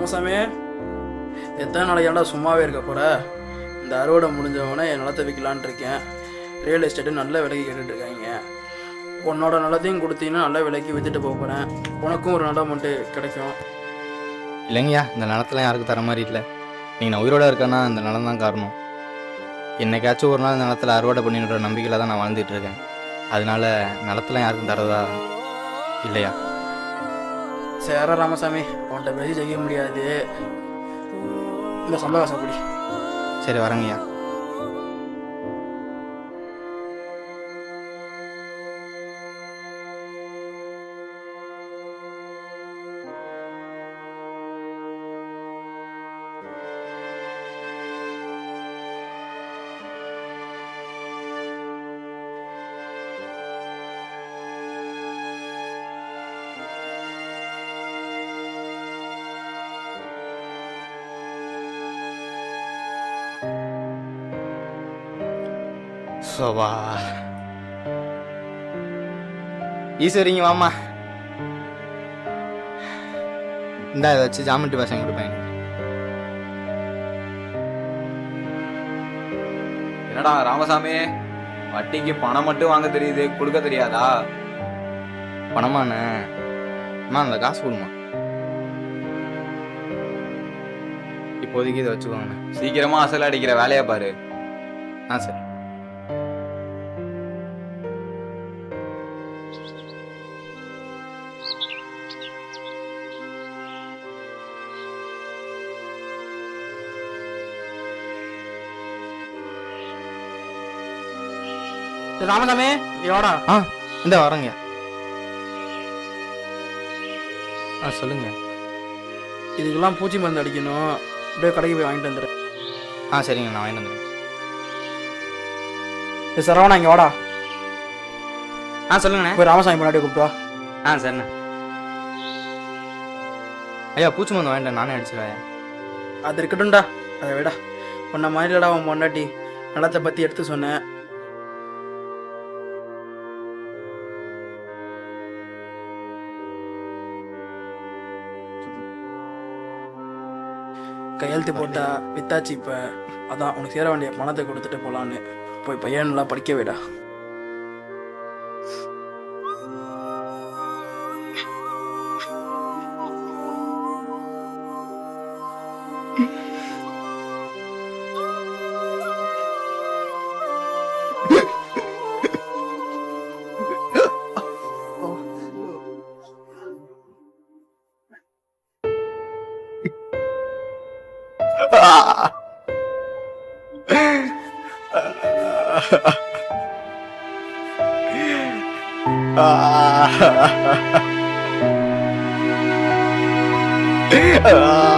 ராமசாமி, எத்தனை நாளைக்கு ஏன்டா சும்மாவே இருக்க போற? இந்த அறுவடை முடிஞ்சவொடனே என் நிலத்தை விற்கலான் இருக்கேன். ரியல் எஸ்டேட்டு நல்ல விலைக்கு கேட்டுட்டு இருக்காங்க. உன்னோட நிலத்தையும் கொடுத்தீங்கன்னா நல்ல விலைக்கு விற்றுட்டு போக போகிறேன். உனக்கும் ஒரு நல்ல அமௌண்ட்டு கிடைக்கும். இல்லைங்கய்யா, இந்த நிலத்தெல்லாம் யாருக்கும் தர மாதிரி இல்லை. நீங்கள் நான் உயிரோடு இருக்கேன்னா இந்த நிலம் தான் காரணம். என்னைக்காச்சும் ஒரு நாள் இந்த நிலத்தில் அறுவடை பண்ணின்ற நம்பிக்கையில் தான் நான் வாழ்ந்துட்டு இருக்கேன். அதனால நிலத்தெல்லாம் யாருக்கும் தரதா இல்லையா? சேர ராமசாமி, உன்கிட்ட பேசி ஜெயிக்க முடியாது. இந்த சம்பவசப்படி சரி வரேங்கய்யா. சோவா ஈஸ்வரிங்க வாமா, இந்தா இதை வச்சு ஜாமெண்ட்ரி பசங்க கொடுப்பேன். என்னடா ராமசாமி, வட்டிக்கு பணம் மட்டும் வாங்க தெரியுது, கொடுக்க தெரியாதா? பணமாண்ணே, அம்மா அந்த காசு கொடுமா. இப்போதைக்கு இதை வச்சுக்கோங்கண்ணே. சீக்கிரமா அசல் அடிக்கிற வேலையை பாரு. சரி. ராமசாமி, எவ்வளோ? இந்த வரேங்க. சொல்லுங்க. இதுக்கெல்லாம் பூச்சி மருந்து அடிக்கணும். அப்படியே கடைக்கு போய் வாங்கிட்டு வந்துடுறேன். சரிங்க, நான் வாங்கிட்டு வந்துடுறேன். சரவணா, இங்கே வாடா. சொல்லுங்கண்ணே. போய் ராமசாமி முன்னாடி கூப்பிட்டு வா. சரிண்ணே. ஐயா, பூச்சி மருந்து வாங்கிட்டேன், நானே அடிச்சுருவேன். அது இருக்கட்டும்டா, அதை விடா. உன்ன மாதிரிலடா உன் பொண்டாட்டி நிலத்தை பற்றி எடுத்து சொன்னேன். கையெழுத்து போட்டா வித்தாச்சு. இப்போ அதான் உனக்கு சேர வேண்டிய பணத்தை கொடுத்துட்டு போகலான்னு. போய் பையன் நல்லா படிக்க விடா. Ah